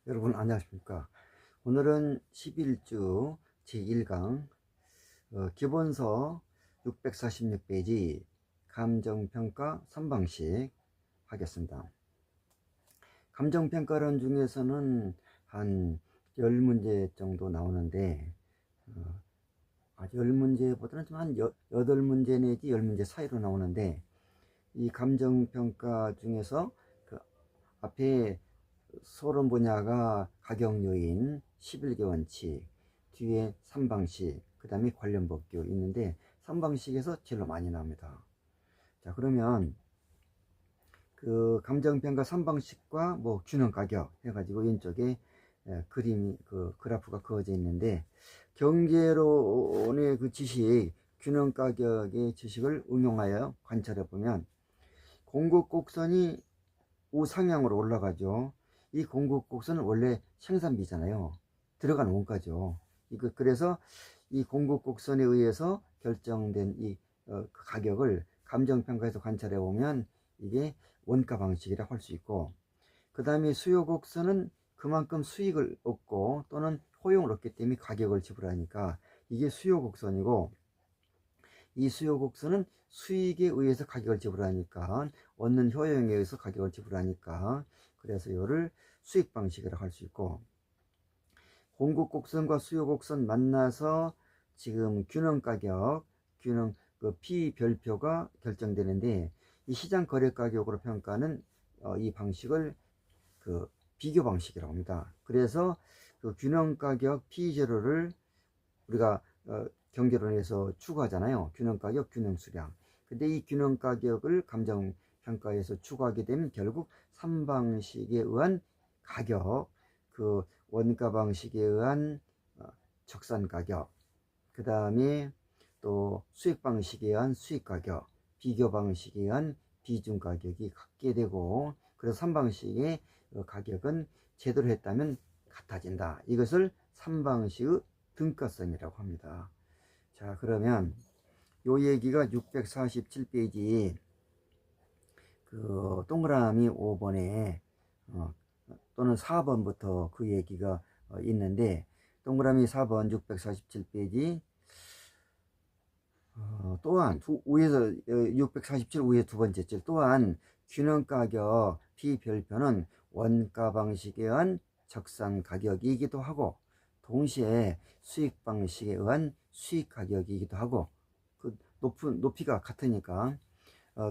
여러분 안녕하십니까. 오늘은 11주 제1강 기본서 646페이지 감정평가 3방식 하겠습니다. 감정평가론 중에서는 한 10문제 정도 나오는데 10문제보다는 좀 한 8문제 내지 10문제 사이로 나오는데, 이 감정평가 중에서 그 앞에 소론 분야가 가격 요인, 11개 원칙, 뒤에 3방식, 그 다음에 관련 법규 있는데 3방식에서 제일 많이 나옵니다. 자, 그러면 그 감정평가 3방식과 뭐 균형 가격 해가지고 왼쪽에 그림이 그 그래프가 그어져 있는데, 경제론의 그 지식, 균형 가격의 지식을 응용하여 관찰해 보면 공급 곡선이 우상향으로 올라가죠. 이 공급 곡선은 원래 생산비잖아요. 들어간 원가죠. 그래서 이 공급 곡선에 의해서 결정된 이 가격을 감정평가에서 관찰해 보면 이게 원가 방식이라고 할 수 있고, 그 다음에 수요 곡선은 그만큼 수익을 얻고 또는 효용을 얻기 때문에 가격을 지불하니까 이게 수요 곡선이고, 이 수요 곡선은 수익에 의해서 가격을 지불하니까, 얻는 효용에 의해서 가격을 지불하니까, 그래서 이거를 수익 방식이라고 할 수 있고, 공급 곡선과 수요 곡선 만나서 지금 균형 가격, 균형 그 P별표가 결정되는데, 이 시장 거래 가격으로 평가하는 이 방식을 그 비교 방식이라고 합니다. 그래서 그 균형 가격 P0를 우리가 경제론에서 추구하잖아요. 균형 가격, 균형 수량. 근데 이 균형 가격을 감정 평가에서 추구하게 되면 결국 3방식에 의한 가격, 그 원가 방식에 의한 적산 가격, 그 다음에 또 수익 방식에 의한 수익 가격, 비교 방식에 의한 비중 가격이 같게 되고, 그래서 3방식의 가격은 제대로 했다면 같아진다. 이것을 3방식의 등가성이라고 합니다. 자, 그러면 요 얘기가 647페이지 그 동그라미 5번에 또는 4번부터 그 얘기가 있는데, 동그라미 4번 647페이지 또한 위에서 647 위에 두 번째 줄, 또한 균형 가격 P별표는 원가 방식에 의한 적산 가격이기도 하고 동시에 수익 방식에 의한 수익 가격이기도 하고, 그 높이가 같으니까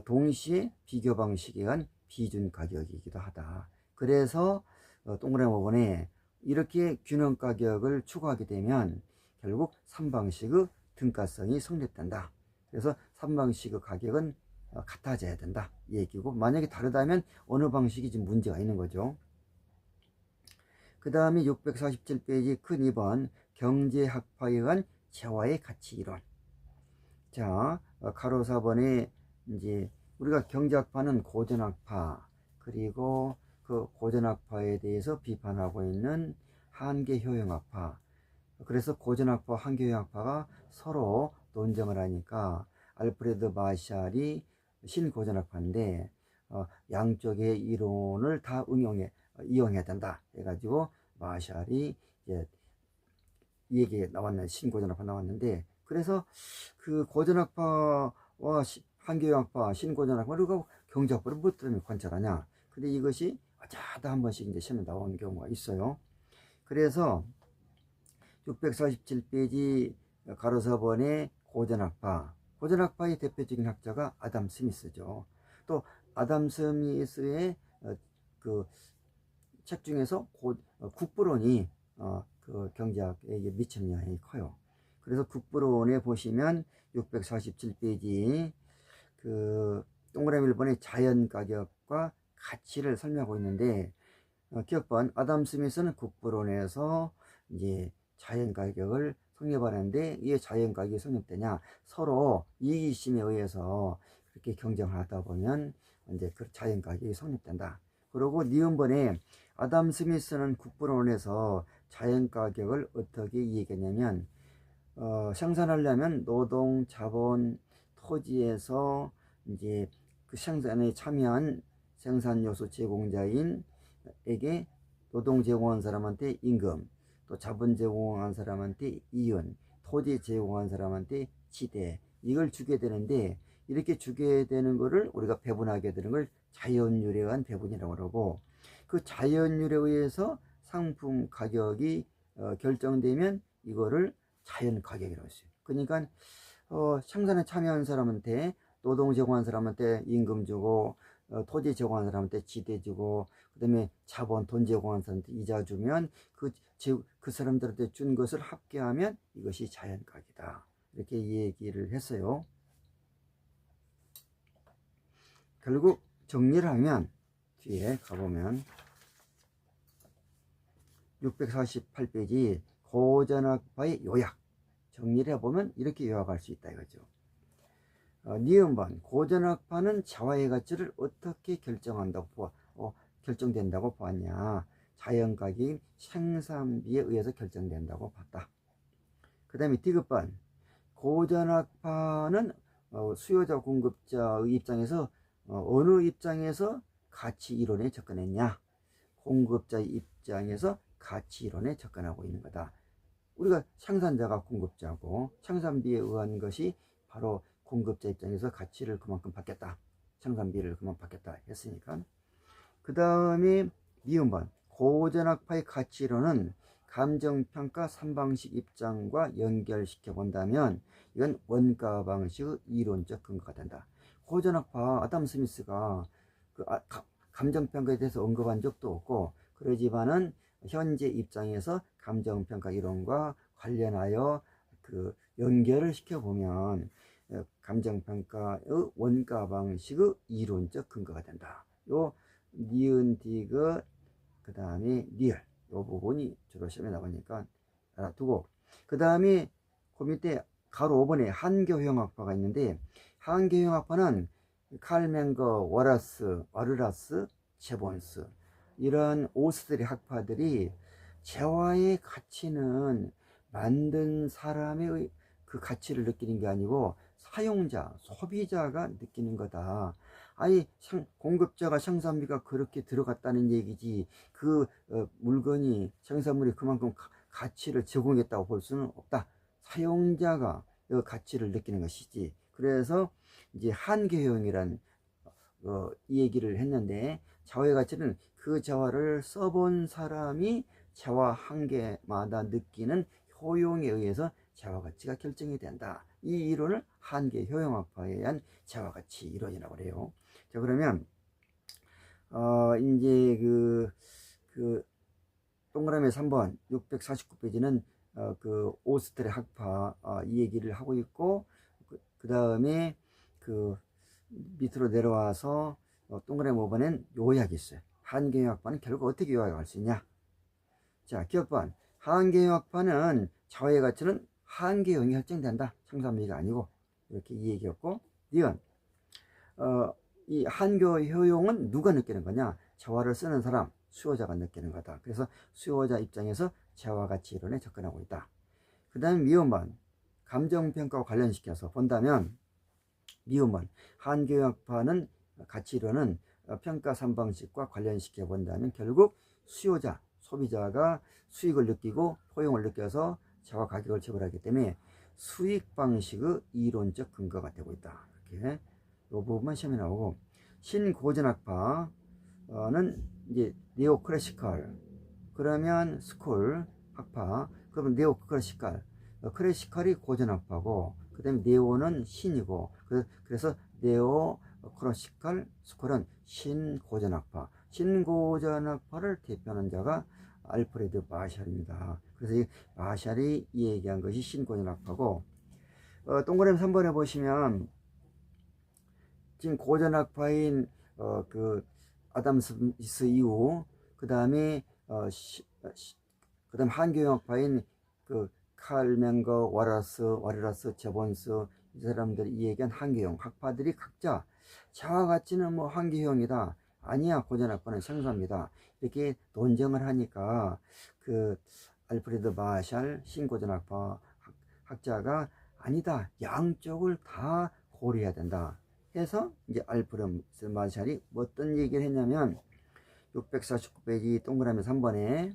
동시에 비교 방식에 의한 비준 가격이기도 하다. 그래서 동그라미 5번에 이렇게 균형 가격을 추구하게 되면 결국 3방식의 등가성이 성립된다. 그래서 3방식의 가격은 같아져야 된다, 이 얘기고, 만약에 다르다면 어느 방식이 지금 문제가 있는 거죠. 그 다음에 647페이지 큰 2번 경제학파에 의한 재화의 가치 이론. 자, 가로 4번에 이제 우리가 경제학파는 고전학파, 그리고 그 고전학파에 대해서 비판하고 있는 한계효용학파, 그래서 고전학파, 한계효용학파가 서로 논쟁을 하니까 알프레드 마샬이 신고전학파인데 양쪽의 이론을 다 이용해야 된다 해가지고 마샬이 이제 이 얘기 나왔는 신고전학파 나왔는데, 그래서 그 고전학파와 한계효용학파, 신고전학파를 경제학파를 뭐 때문에 관찰하냐. 근데 이것이 어쩌다 한 번씩 이제 시험에 나오는 경우가 있어요. 그래서 647페이지 가로 4번의 고전학파의 대표적인 학자가 아담 스미스죠. 또 아담 스미스의 그 책 중에서 국부론이 그 경제학에 미치는 영향이 커요. 그래서 국부론에 보시면 647페이지 그 동그라미 1번의 자연 가격과 가치를 설명하고 있는데, 기억번 아담 스미스는 국부론에서 이제 자연 가격을 성립하는데, 이게 자연 가격이 성립되냐, 서로 이익심에 의해서 그렇게 경쟁을 하다 보면 이제 그 자연 가격이 성립된다. 그리고 니은번에 아담 스미스는 국부론에서 자연 가격을 어떻게 이해했냐면 생산하려면 노동, 자본, 토지에서 이제 그 생산에 참여한 생산 요소 제공자인에게 노동 제공한 사람한테 임금, 또 자본 제공한 사람한테 이윤, 토지 제공한 사람한테 지대, 이걸 주게 되는데, 이렇게 주게 되는 거를 우리가 배분하게 되는 걸 자연율에 의한 배분이라고 그러고, 그 자연율에 의해서 상품 가격이 결정되면 이거를 자연 가격이라고 했어요. 그러니까 생산에 참여한 사람한테, 노동 제공한 사람한테 임금 주고, 토지 제공한 사람한테 지대 주고, 그 다음에 자본, 돈 제공한 사람한테 이자 주면 그 사람들한테 준 것을 합계하면 이것이 자연가격이다. 이렇게 얘기를 했어요. 결국 정리를 하면, 뒤에 가보면 648페이지 고전학파의 요약, 정리를 해보면 이렇게 요약할 수 있다 이거죠. 니은번, 고전학파는 자화의 가치를 어떻게 결정된다고 보았냐. 자연가격인 생산비에 의해서 결정된다고 봤다. 그 다음에 디귿번, 고전학파는 수요자 공급자의 입장에서 어느 입장에서 가치 이론에 접근했냐. 공급자의 입장에서 가치 이론에 접근하고 있는 거다. 우리가 생산자가 공급자고 생산비에 의한 것이 바로 공급자 입장에서 가치를 그만큼 받겠다, 생산비를 그만큼 받겠다 했으니까. 그 다음에 미음번, 고전학파의 가치론은 감정평가 3방식 입장과 연결시켜 본다면 이건 원가 방식의 이론적 근거가 된다. 고전학파 아담 스미스가 감정평가에 대해서 언급한 적도 없고, 그러지만은 현재 입장에서 감정평가 이론과 관련하여 연결을 시켜보면 감정평가의 원가 방식의 이론적 근거가 된다. 요 니은 디귿 그 다음에 리얼, 요 부분이 주로 시험에 나오니까 알아두고, 그 다음에 그 밑에 가로 5번에 한교형학파가 있는데, 한교형학파는 칼맹거, 와르라스, 제본스, 이런 오스트리 학파들이 재화의 가치는 만든 사람의 그 가치를 느끼는 게 아니고 사용자, 소비자가 느끼는 거다. 아니, 공급자가 생산비가 그렇게 들어갔다는 얘기지, 물건이, 생산물이 그만큼 가치를 제공했다고 볼 수는 없다. 사용자가 그 가치를 느끼는 것이지. 그래서 이제 한계형이란 이 얘기를 했는데, 자화의 가치는 그 자화를 써본 사람이 자화 한 개마다 느끼는 효용에 의해서 자화 가치가 결정이 된다. 이 이론을 한계 효용학파에 의한 자화 가치 이론이라고 그래요. 자, 그러면 이제 동그라미 3번 649페이지는 오스트리 학파 이 얘기를 하고 있고, 그 다음에 밑으로 내려와서 동그라미 5번엔 요약이 있어요. 한계형학파는 결국 어떻게 요약할 수 있냐. 자, 기억번, 한계형학파는 자화의 가치는 한계형이 결정된다, 생산비가 아니고. 이렇게 이 얘기였고, 니은 이 한교효용은 누가 느끼는 거냐. 자화를 쓰는 사람, 수요자가 느끼는 거다. 그래서 수요자 입장에서 자화 가치 이론에 접근하고 있다. 그 다음에 미음번, 감정평가와 관련시켜서 본다면, 미음번, 한교형학파는 가치 이론은 평가 3방식과 관련시켜 본다면 결국 수요자, 소비자가 수익을 느끼고 효용을 느껴서 자화 가격을 체불하기 때문에 수익 방식의 이론적 근거가 되고 있다. 이렇게 이 부분만 시험에 나오고, 신고전학파는 이제 네오 클래시컬, 그러면 스쿨 학파, 그러면 네오 클래시컬, 클래시컬이 고전학파고, 그 다음에 네오는 신이고, 그래서 네오 클래시컬 스쿨은 신고전학파, 신고전학파를 대표하는 자가 알프레드 마샬입니다. 그래서 이 마샬이 얘기한 것이 신고전학파고, 동그라미 3번에 보시면 지금 고전학파인 아담 스미스 이후, 그 다음에 한교형학파인 칼맹거, 와르라스, 제본스, 이 사람들이 얘기한 한계형 학파들이 각자 자화 가치는 뭐 한계형이다, 아니야 고전학파는 생산비다, 이렇게 논쟁을 하니까 알프레드 마샬 신고전학파 학자가 아니다, 양쪽을 다 고려해야 된다 해서 이제 알프레드 마샬이 어떤 얘기를 했냐면, 649페이지 동그라미 3번에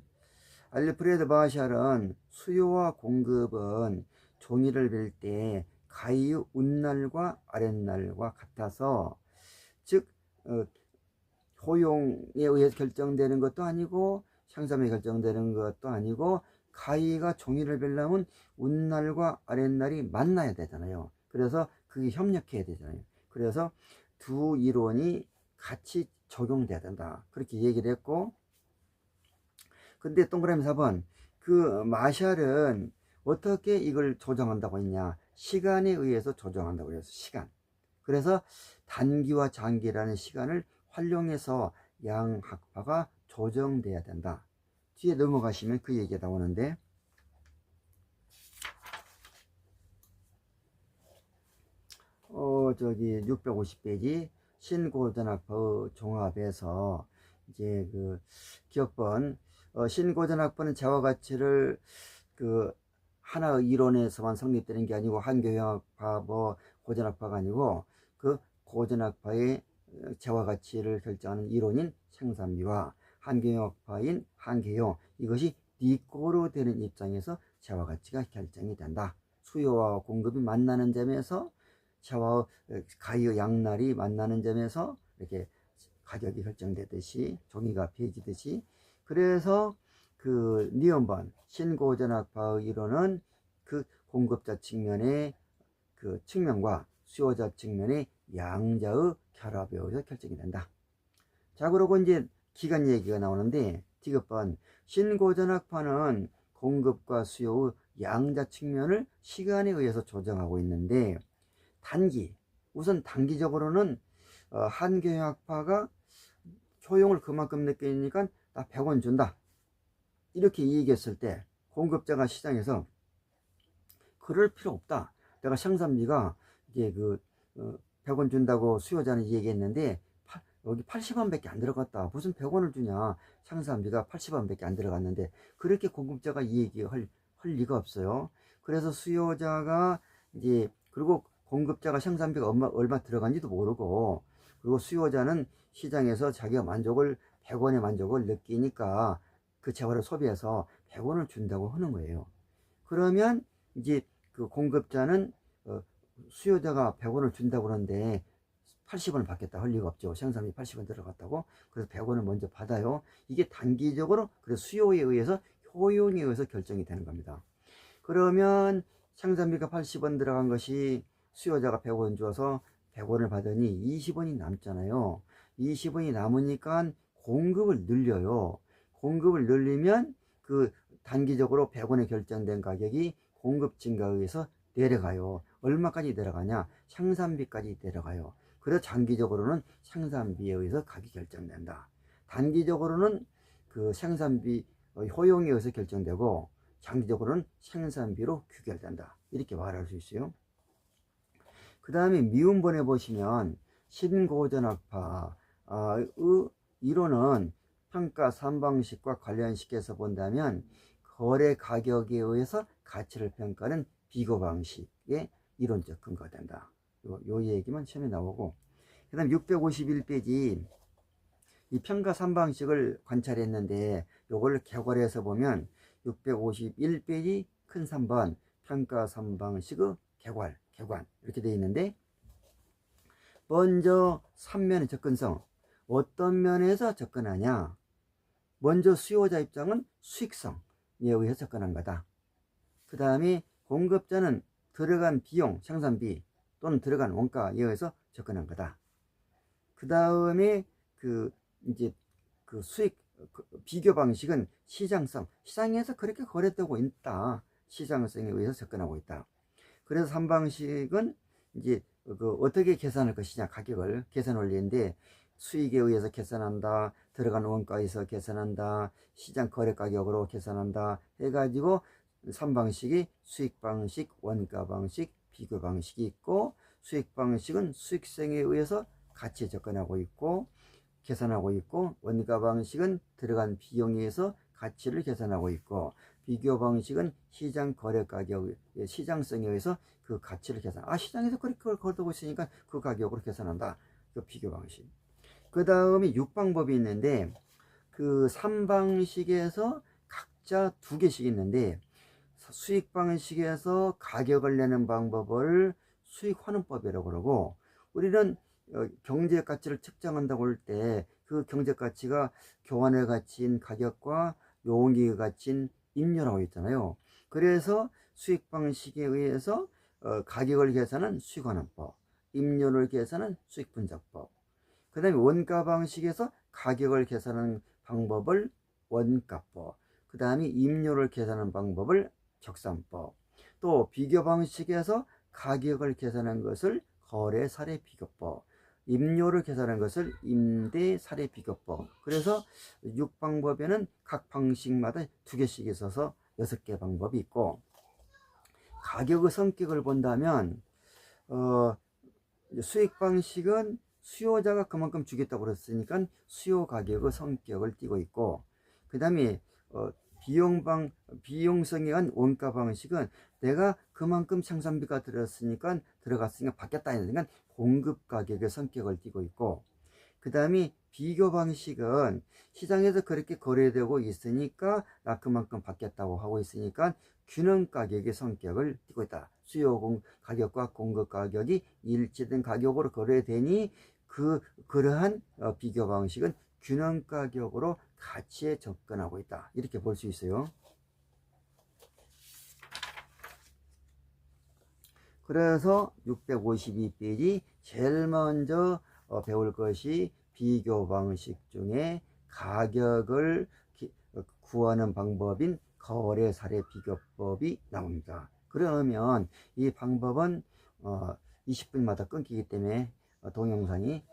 알프레드 마샬은 수요와 공급은 종이를 빌 때 가히 윗날과 아랫날과 같아서, 즉 효용에 의해서 결정되는 것도 아니고 상삼에 결정되는 것도 아니고, 가위가 종이를 베려면 윗날과 아랫날이 만나야 되잖아요. 그래서 그게 협력해야 되잖아요. 그래서 두 이론이 같이 적용돼야 된다, 그렇게 얘기를 했고, 근데 동그라미 4번, 그 마샬은 어떻게 이걸 조정한다고 했냐, 시간에 의해서 조정한다고 해서 시간. 그래서 단기와 장기라는 시간을 활용해서 양학파가 조정돼야 된다. 뒤에 넘어가시면 그 얘기가 나오는데, 저기 650페이지 신고전학파의 종합에서 이제 그 기억번, 신고전학파는 재화 가치를 그 하나의 이론에서만 성립되는 게 아니고, 한교형학파 뭐 고전학파가 아니고, 그 고전학파의 재화 가치를 결정하는 이론인 생산비와 한교형학파인 한계용, 이것이 니꼬로 되는 입장에서 재화 가치가 결정이 된다. 수요와 공급이 만나는 점에서, 재화의 가위의 양날이 만나는 점에서 이렇게 가격이 결정되듯이, 종이가 폐지듯이. 그래서 그 니은번 신고전학파의 이론은 그 공급자 측면의 그 측면과 수요자 측면의 양자의 결합에 의해서 결정이 된다. 자, 그러고 이제 기간 얘기가 나오는데, 디귿번 신고전학파는 공급과 수요의 양자 측면을 시간에 의해서 조정하고 있는데, 우선 단기적으로는 한교형학파가 효용을 그만큼 느끼니까 나 100원 준다, 이렇게 얘기했을 때 공급자가 시장에서 그럴 필요 없다, 내가 생산비가 이게 100원 준다고 수요자는 얘기했는데 여기 80원 밖에 안 들어갔다, 무슨 100원을 주냐, 생산비가 80원 밖에 안 들어갔는데, 그렇게 공급자가 얘기할 리가 없어요. 그래서 수요자가 이제, 그리고 공급자가 생산비가 얼마 들어간지도 모르고, 그리고 수요자는 시장에서 자기가 100원의 만족을 느끼니까 그 재화를 소비해서 100원을 준다고 하는 거예요. 그러면 이제 그 공급자는 수요자가 100원을 준다고 그러는데 80원을 받겠다 할 리가 없죠. 생산비 80원 들어갔다고. 그래서 100원을 먼저 받아요. 이게 단기적으로, 그래서 수요에 의해서, 효용에 의해서 결정이 되는 겁니다. 그러면 생산비가 80원 들어간 것이 수요자가 100원 줘서 100원을 받으니 20원이 남잖아요. 20원이 남으니까 공급을 늘려요. 공급을 늘리면 그 단기적으로 100원에 결정된 가격이 공급 증가에 의해서 내려가요. 얼마까지 내려가냐, 생산비까지 내려가요. 그래서 장기적으로는 생산비에 의해서 가격이 결정된다. 단기적으로는 그 생산비 효용에 의해서 결정되고, 장기적으로는 생산비로 규결된다, 이렇게 말할 수 있어요. 그 다음에 미음본에 보시면 신고전학파의 이론은 평가 3방식과 관련시켜서 본다면, 거래 가격에 의해서 가치를 평가하는 비교 방식의 이론적 근거가 된다. 요 얘기만 처음에 나오고, 그 다음 651페이지 이 평가 3방식을 관찰했는데, 요걸 개괄해서 보면 651페이지 큰 3번 평가 3방식의 개관 이렇게 되어 있는데, 먼저 3면의 접근성, 어떤 면에서 접근하냐, 먼저 수요자 입장은 수익성에 의해서 접근한 거다. 그 다음에 공급자는 들어간 비용, 생산비 또는 들어간 원가에 의해서 접근한 거다. 그 다음에 이제 수익 비교 방식은 시장성, 시장에서 그렇게 거래되고 있다, 시장성에 의해서 접근하고 있다. 그래서 3방식은 이제 어떻게 계산할 것이냐, 가격을 계산 원리인데, 수익에 의해서 계산한다, 들어간 원가에서 계산한다, 시장 거래 가격으로 계산한다 해가지고 3방식이 수익 방식, 원가 방식, 비교 방식이 있고, 수익 방식은 수익성에 의해서 가치에 접근하고 있고 계산하고 있고, 원가 방식은 들어간 비용에 의해서 가치를 계산하고 있고, 비교 방식은 시장 거래 가격, 시장성에 의해서 그 가치를 계산, 시장에서 그렇게 거두고 있으니까 그 가격으로 계산한다, 그 비교 방식. 그 다음에 6방법이 있는데, 그 3방식에서 각자 2개씩 있는데, 수익 방식에서 가격을 내는 방법을 수익 환원법이라고 그러고, 우리는 경제 가치를 측정한다고 할 때 그 경제 가치가 교환의 가치인 가격과 용익의 가치인 임료라고 있잖아요. 그래서 수익 방식에 의해서 가격을 계산한 수익 환원법, 임료를 계산한 수익 분석법, 그 다음에 원가 방식에서 가격을 계산하는 방법을 원가법, 그 다음에 임료를 계산하는 방법을 적산법, 또 비교 방식에서 가격을 계산한 것을 거래 사례 비교법, 임료를 계산한 것을 임대 사례 비교법. 그래서 6방법에는 각 방식마다 2개씩 있어서 6개 방법이 있고, 가격의 성격을 본다면 수익 방식은 수요자가 그만큼 주겠다고 그랬으니까 수요 가격의 성격을 띠고 있고, 그 다음에 비용성에 의한 원가 방식은 내가 그만큼 생산비가 들어갔으니까 받겠다 했으니까 공급 가격의 성격을 띠고 있고, 그 다음에 비교 방식은 시장에서 그렇게 거래되고 있으니까 나 그만큼 받겠다고 하고 있으니까 균형 가격의 성격을 띠고 있다. 수요 가격과 공급 가격이 일치된 가격으로 거래되니 그러한 비교 방식은 균형 가격으로 가치에 접근하고 있다. 이렇게 볼 수 있어요. 그래서 652페이지 제일 먼저 배울 것이 비교 방식 중에 가격을 구하는 방법인 거래 사례 비교법이 나옵니다. 그러면 이 방법은 20분마다 끊기기 때문에 동영상이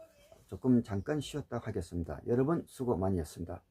조금 잠깐 쉬었다 하겠습니다. 여러분 수고 많이 했습니다.